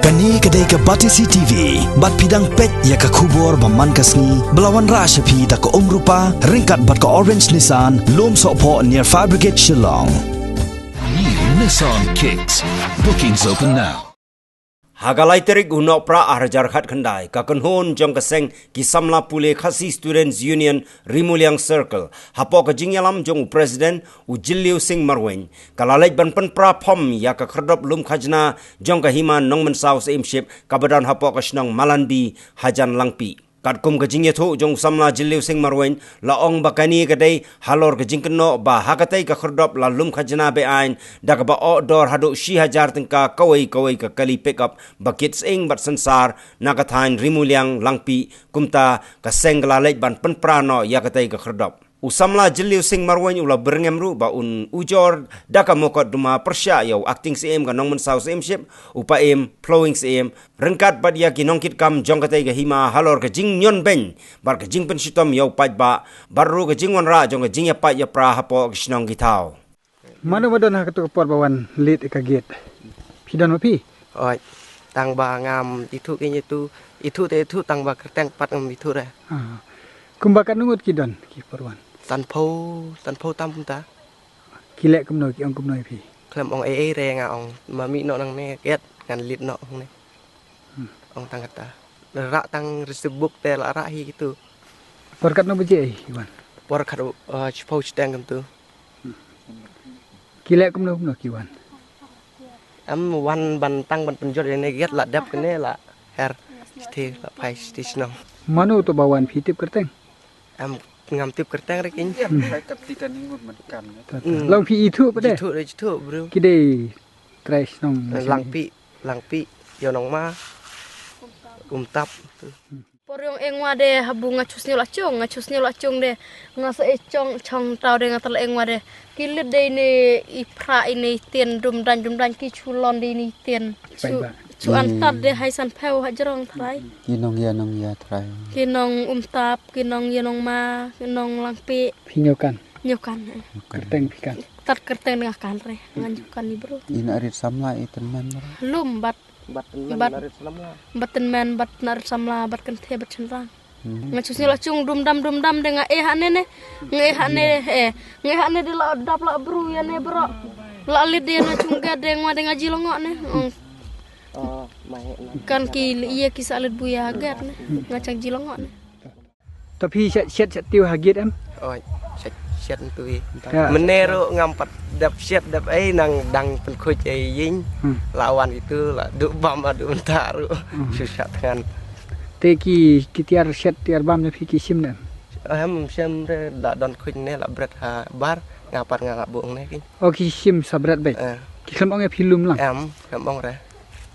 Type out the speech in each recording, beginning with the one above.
Kani kedai ke Batisi TV, bat pidang pet ya ke kubur baman kasni, belawan rasyapi da ke rupa, ringkat bat ke Orange Nissan, lom sokpo near Fire Brigade Shillong. New Nissan Kicks. Bookings open now. Hagalai terik unok pra ahjar khat khandai kakenhon jong kaseng kisamla pule khasi Students Union Rimuliang Circle hapo ka jingyalam jong president Ujiliu Singh Marwen kalalai banpan pra phom ya ka khardop lum khajna jong ka hima nongman south aimship kabadan hapo ka shnong malandi hajan langpi Katkum ka jingya thu jong samla Ujiliu Singh Marwen la ong bakani kadai halor ka jingkno ba hakatai ka khardop la lum khajna be ain dak ba outdoor hadu shi hajar tengka kawai ka kali pick up bakit ing bat sansar nakathain rimuliang langpi kumta ka sengla ban penprano yakatai ka khardop usamla Ujiliu Singh Marwen ula berngemru ba un ujor daka mokot duma persya yau acting cm ka nongman south aimship upa em flowing cm rengkat bat ya ki nongkit kam jongkatai ka hima halor ka jing nyon ben bar ka jing pensitom yau pat ba baru ka jingwan ra jong ka jing ya pat ya pra hapo kisnong gitau mana madan ha ketuk por bawan lit ka gate pidan mapi oi tang ba ngam itu kenya itu te itu tang ba kerteng pat ngam itu re kumbakan nungut kidan ki porwan tan po tam ta kilek kumno ki ong kumno pi klem ong e re nga ong ma mi no nang ne get ngan lit no ong ne ong tang kata ra tang resebuk te la ra hi gitu porkat no beje iwan por khat chpo stang kam tu kilek kumno kiwan am wan ban tang ban penjot ne get la dap kene la her ste la pai station manu to bawan pitip kerteng am ngam tip kerteng rek in long pi itu pade itu bro kide trash nong langpi yo nong ma umtap Poryong engwa de habu ngachusni lacung de ngasa chong tau de ngatal engwa de kilit de ni ipra ini tien dum dan ki chulon de ni tien chu antat de haisan pheu hajrong thrai kinong ya thrai kinong umtap kinong yenong ma kinong langpi pinyokan kerteng pikan tat kerteng dengan kan re nganjukan ni bro ina arit samla iten man lum bat narit samla bat kan the bat chenrang ngachusni lacung dum dam de nga nge hane de la dap la bru ya ne bro la lit de na chungga de ngwa de ngaji longok ne kan ki iya kisah alit buya agar ne ngacang jilongok ne tapi set tiu hagit em oi set tu menero ngampat dap set dap nang dang penkuj ying lawan itu la du bam adu entaru susah dengan teki kitiar set tiar bam ne fiki sim ne sem re la don kuj ne la bret ha bar ngapat ngabung ne kin ki sim sabrat baik ki kembang film lang kembang re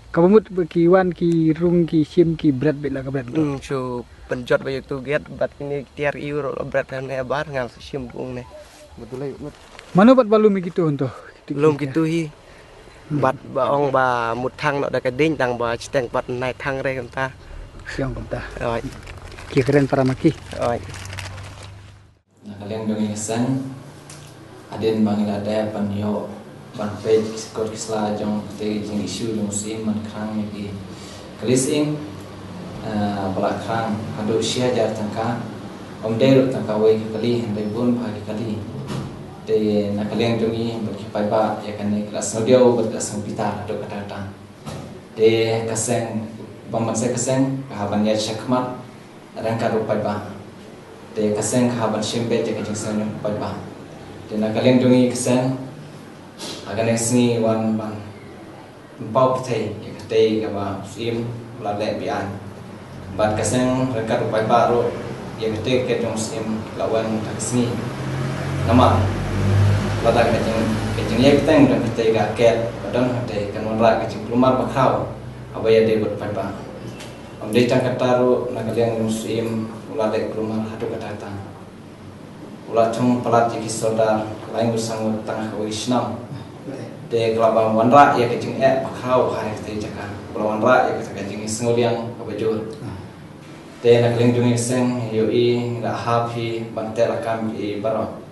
kabumut ki wan ki rung ki sim ki bret bela ka bret chu penjot bayu tu get bat ini tiar euro bret ne bar ngal sim bung ne betul ai mana bat balum gitu untuk belum gitu hi bat baong ba mut thang no da ka ding tang ba steng bat nai thang re kam ta siang kam ta oi ki keren para maki oi kalian dong sen adin bangila da pan yo ban page skor kisla jong te jing isu jong sim man khang ni kalising bala khang hado sia jar tangka omdero tangka wei kali handai bun bagi kali de nakaliang dongi berkipai ba ya kan kelas audio berkasang pita do kata de kaseng bamban se kaseng kahaban ya chakmat rangka do pai ba de kaseng kahaban shimbe je kajing sen pai ba de nakaliang dongi kaseng agan sni wan ban pau pite ya kate ka ba sim la le bian bat kaseng rangka do pai ba ro ya kate ke jong sim lawan taksni nama lada kacing ya kita yang kita ket padang hati kan wanra kacing pelumar bakau apa ya dia buat pada om dia cangkat taruh nakaliang musim lada pelumar hadu kata ulat cung pelat jiki saudar lain bersanggut tengah kawisnam de kelabang wanra ya kacing bakau hari kita jakan kalau wanra ya kita kacing senguliang kabajur de nakaliang dungi seng yoi nggak happy bantel akam di barang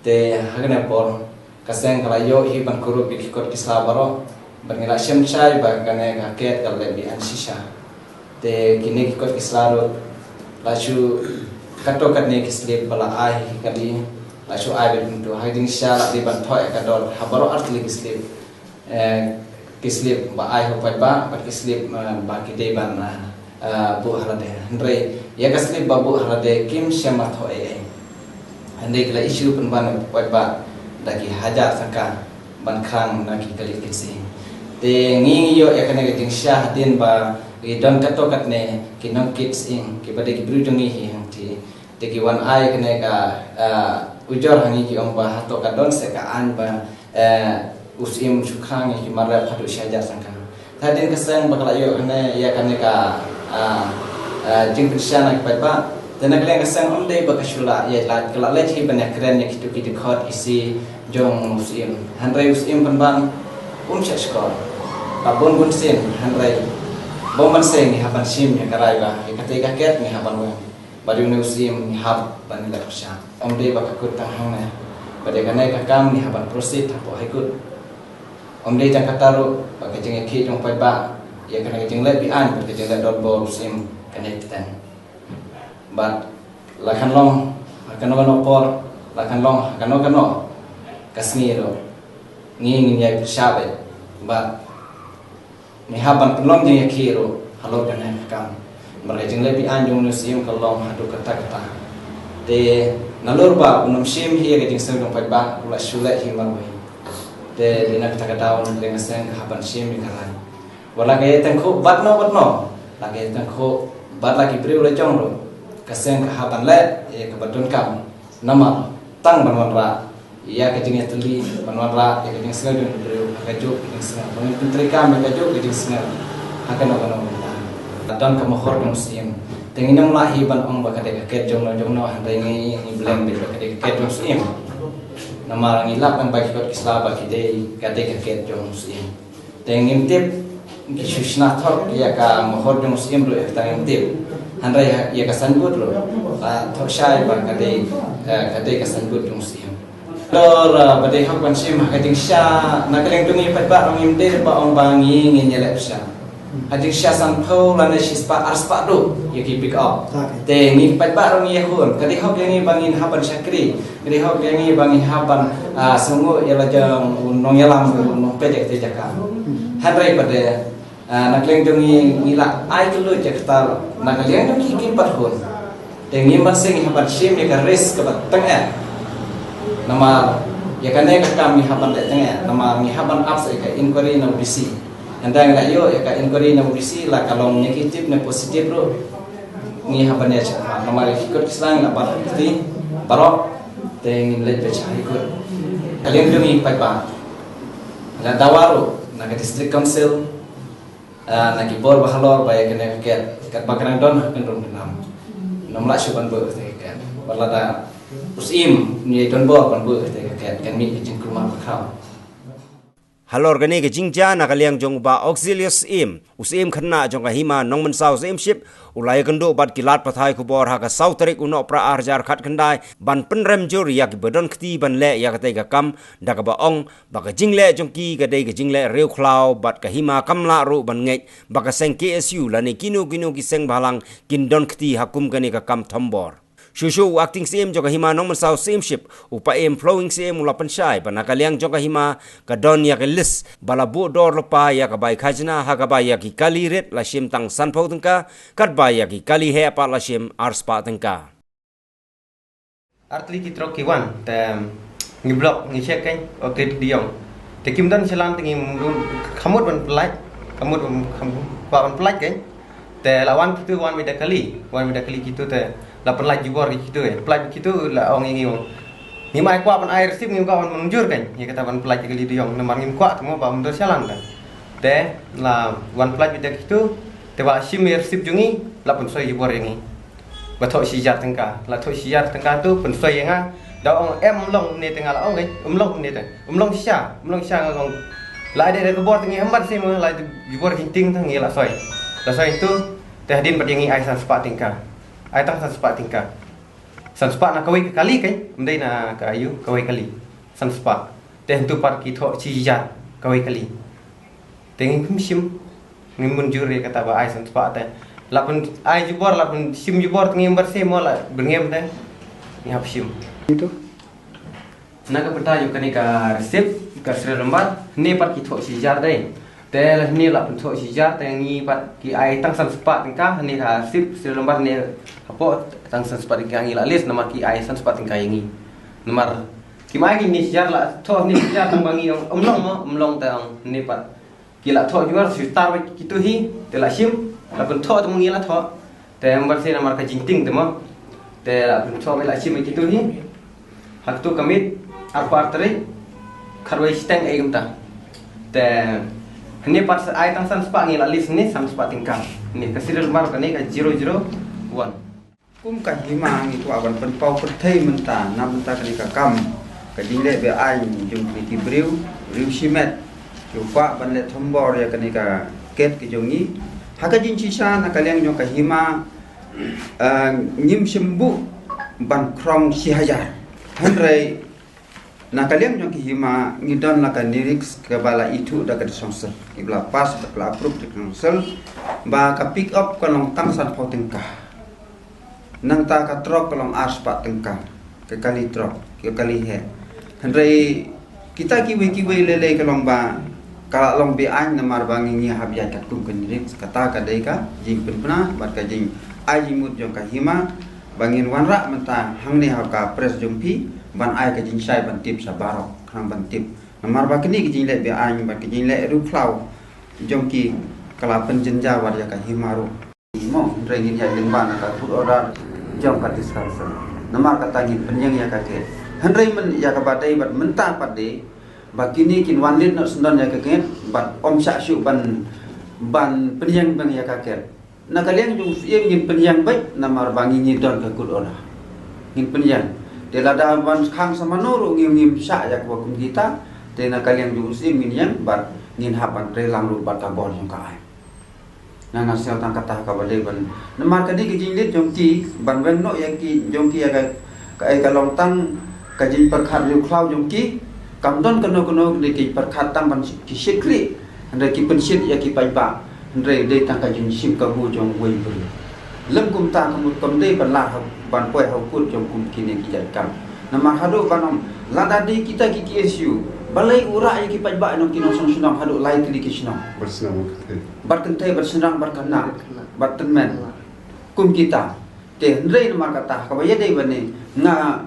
te hagna por kaseng kala yo hi ban kuru bi kot kisla baro bangila shem chai ba kane ka ket ka le bi an shisha te kini ki kot kislaro la chu kato kat ne kislip bala ai kali la chu ai be tu hiding sha la di ban thoi ka dor habaro artli kislip kislip ba ai ho ba kislip ba ki de ban bu halade andre ya kislip ba bu halade kim shema thoi andre kala issue pun ban ba daki hajar saka ban khang naki kali kisi te ngi yo ya kana geding sha hadin ba i don kato kat ne ki non kids in ki bade ki brudungi hi hanti te ki wan ai kana ka ujor hangi ki om ba hato ka don se ka an ba usim sukhang ki mara phadu shajar sangka hadin kasang bakala yo kana ya kana ka jing krishna ki ba te nak le kasang om dei ba kashula ya la kala le thi ban kren ne ki tu ki khot isi jong usim handrai usim ban shashkor abon bun sen handrai Boman sen ni haban sim ya karai ba ketika ket ni haban wa baju ni usim ni hab ban la kusha om de ba kakut tang hang na pada kanai ka kam ni haban proceed hapo haikut om de jang kataru ba ka jeng ki jong pai ba ya kana jeng le bi an ba jeng le dot bol usim kanai tan bat la kan long kan no por la kan long kan no kasmiro ngi ya shabe ba ni haban pelong je kiro halo dan kam mereka jeng lebih anjung nusim kalong hadu kata te nalur ba unum sim hi ge jeng sedong pai ba ula shule hi marwe te dina kata daun dengan sen haban sim karan wala ge tengko batno la ge tengko bat lagi beri ula jong ro kasen haban le e kabadun kam nama tang banwan ra ia kejengnya teli panwara ia kejeng sengal dengan beliau kajuk kejeng sengal menteri kami kajuk kejeng sengal akan dan kamu hormat muslim tengin melahi ban ong bakade kaket jongno handai ni blem be bakade kaket muslim nama ngilap kan bagi kot islam bagi dei kade kaket jong muslim tengin tip kisushna thor ia ka mohor jong muslim ro tengin tip handai ia kasanbut ro thor shai bakade kade kasanbut jong muslim Lor badai hak ban sim hading sha nakaleng tungi pat ba ong imde ba ong bangi ngi nyelep sha hading sha san pho lan shis pa arspa do ye ki pick up te ngi pat ba ong ye hun kadi hak ngi bangin haban syakri kadi hak ngi bangin haban sungu ya la jang nong yalam nong pedek te jaka hadrai pada nakaleng tungi ngila ai kelu jakta nakaleng tungi ki pat hun te ngi man sing haban sim ye ka res ka tengah nama ya kan ka kami haban de tengah nama mi haban apps ka inquiry na UBC anda nggak yo ya ka inquiry na UBC la kalau negatif na positif ro ni haban ya nama ikut islang apa ti barok teng le pe chai ikut kalian demi pai ba la dawaro na ka district council na ki bor bahalor ba ya kan ka bakaran don kan rom nam nomla shuban bo te kan balada usim ni don bo kan bu te kan mi jing kurma khau halor gane ke jingja nakaliang jong ba auxilius usim khanna jong ka hima nongman sau sim ship ulai kendo bat kilat pathai kubor ha ka sau tarik uno pra arjar khat khandai ban penrem jor yak bedon khti ban le yak te ka kam da ka ba ong ba ka jingle jong ki ka dei ka jingle reu khlau bat ka hima kamla ru ban ngej ba ka seng KSU la ni kinu ki seng balang kin don khti hakum gane ka kam thombor Shushu acting CM joka hima nong masau same ship upa flowing CM ula panshai panakaliang joka hima ka don ya lis bala bu dor lepa ya ka bai khajna ha ka bai ya ki kali ret la shim tang san pau tengka kat bai ya ki kali he pa la shim ars pa tengka artli ki trok ki wan te ngi blok ngi check kan oke diong te kim dan selan tengi khamut ban plai khamut ban plai kan te lawan kitu wan mida kali kitu te la pelaj jibor gitu pelaj gitu la ong ngi ni mai kwa pan air sip ngi kwa pan menjur kan ya kata pan pelaj kali diong nemar ngi kwa temu ba mundur salan kan te la wan pelaj bidak gitu te wa simir sip jungi la pun soi jibor ngi ba thoi sijar tengka la thoi sijar tengka tu pun soi nga da ong em long ni tengah la ong ngi long ni te long sia ngong la ada kebor tengi embat sim la jibor hinting tang ngi la soi itu te hadin pat ngi ai san spa tengka ai tang san spa tingka san spa na kawai kali kan mendai na ka ayu kawai kali san spa teh tu par ki tho chi ja kawai kali tengi sim ngi munjuri kata ba ai san spa te lapun ai jubor lapun sim jubor tengi bersih mola bengem te ni hap sim Itu. naga peta yo kani ka resep ka sre lembat ni pat ki thok si jar dai te la ni lapun thok si jar te ngi pat ki ai tang san spa tingka ni ka sip sre lembat ni apo tang san spa tingka ngi la lis nama ki ai san spa tingka ngi nomor ki mai ni si jar la thok ni si jar tang bangi omlong ta ni pat ki la thok jual si tar ba ki tu hi te la sim lapun thok tang ngi la thok te bersih nama ka jingting te mo te lapun thok la sim ki tu hi hak tu kamit apa teri karwai steng egam ta te ni pas ai tang san spa ni la list ni sam spa tingkang ni ka serial mar ka ni ka 001 kum ka hima ngi tu aban pen pau pen thei menta na menta ka ni ka kam ka ding le be ai jung ki briu riu simet ju pa ban le thombor ya ka ni ka ket ki jong ni ha ka jin chi sa na ka leng jo ka hima nyim sembu ban krong si hajar hanrei na kalian yang kihima ngidon la kanirix ke bala itu da ka sonsel ibla pas da ka approve de sonsel ba ka pick up kolong tang san pho tengka nang ta ka trok kolong aspa tengka ke kali trok ke kali he hendrai kita kiwe lele kolong ba ka long bi an na mar bangi ni habya kat kum kanirix kata ka dai ka jing penpna bar ka jing ai jimut jong ka hima bangin wanra menta hang ni ha ka pres jumpi ban ai ka jing sai ban tip sa barok khang ban tip namar ba kini ki jing le be ai ban ki jing le ru khlau jong ki kala pen jenja war ya ka himaru mo rengin ya ling ban ka food order jong ka discussion namar ka tangin penyang ya ka ke handrai men ya ka badai bat menta pade ba kini kin wan lit no sendon ya ka ke bat om sha shu ban penyang bang ya ka ke na kalian jong ngin penyang baik namar bangi ni don ka food order ngin penyang de la da ban khang sama nuru ngim sa ya ko kum kita de na kalian ju sim ngin yang bar ngin hapan relang lu bat ka bor jong ka ai na na sel tang kata ka bale ban na mar ka di jing lit jong ti ban wen no yang ki jong ki ka ai ka long tang ka jing par khat yu khlau jong ki kam don kono de ki par khat tang ban ki sikli ande ki pen sit ya ki pai ba ande de tang ka jing sim ka bu jong wei bu lem kum ta kum de ban la ban poi hau put jong kum kini ki jat kam nama hadu banom lada di kita ki KSU balai ura ya ki pajba no kino song sunam hadu lai ki kisno bersenang berkentai bersenang berkena bertemen kum kita te ndrei nama kata ka ya dei bane na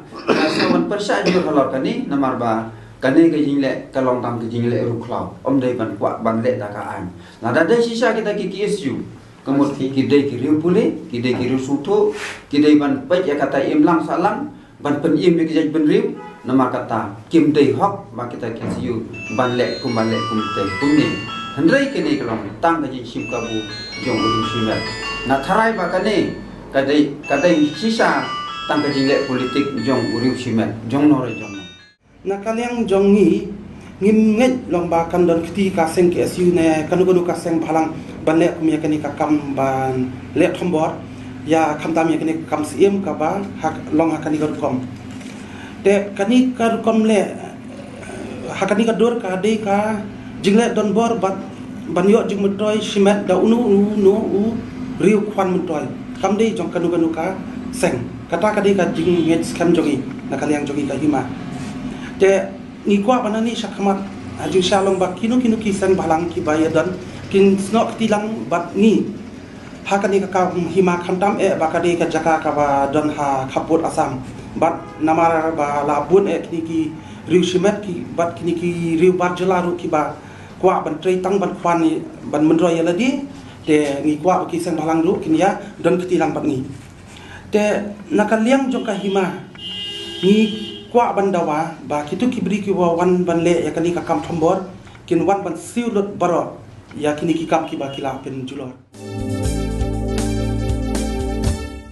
sawan persa ju halor kani namar ba kani ke jingle kalong tam ke jingle ru khlau om dei ban kwa ban le da ka an lada dei sisa kita ki KSU kemudian kidai kiriu pulih, kidai kiriu sutu, kidai ban baik ya kata imlang salang, ban penim ya kijaj benriu, nama kata kim dai hok, mak kita kisiu ban lek kum teh kumni. Hendrai kini kalau tang kaji sim kabu jong ujung sinar. Nak tarai bakane kadai sisa tang kaji lek politik jong ujung sinar, jong nore jong. Nak kalian jongi ngim nget lomba kan don kiti kaseng KSU ne kanu kaseng phalang ban le kum yakani ka kam ban le thombor ya kham tam yakani kam sim ka ba hak long hakani ka kom te kani ka kom le hakani ka dor ka de ka jingle don bor ban yo jing mutoi simet da unu riu kwan mutoi kam de jong kanu ka seng kata ka de ka jing nget skam jongi na kaliang jongi ka hima te ni kwa banani sakhamat aju shalong bak kinu ki sang balang ki bayadan kin snok tilang bat ni hakani ka hima khantam bakade ka jaka ka ba don ha khaput asam bat namar ba labun kini ki riu simet ki bat kini ki riu bat jelaru ki ba kwa ban trei tang ban kwan ni ban menroy ladi te ni kwa ki sang balang ru kin ya don ketilang bat ni te nakaliang jong ka hima ni kwa bandawa ba kitu kibri ki wan ban le ya kani ka kam thombor kin wan ban siulut baro ya kini ki kam ki ba kila pen julor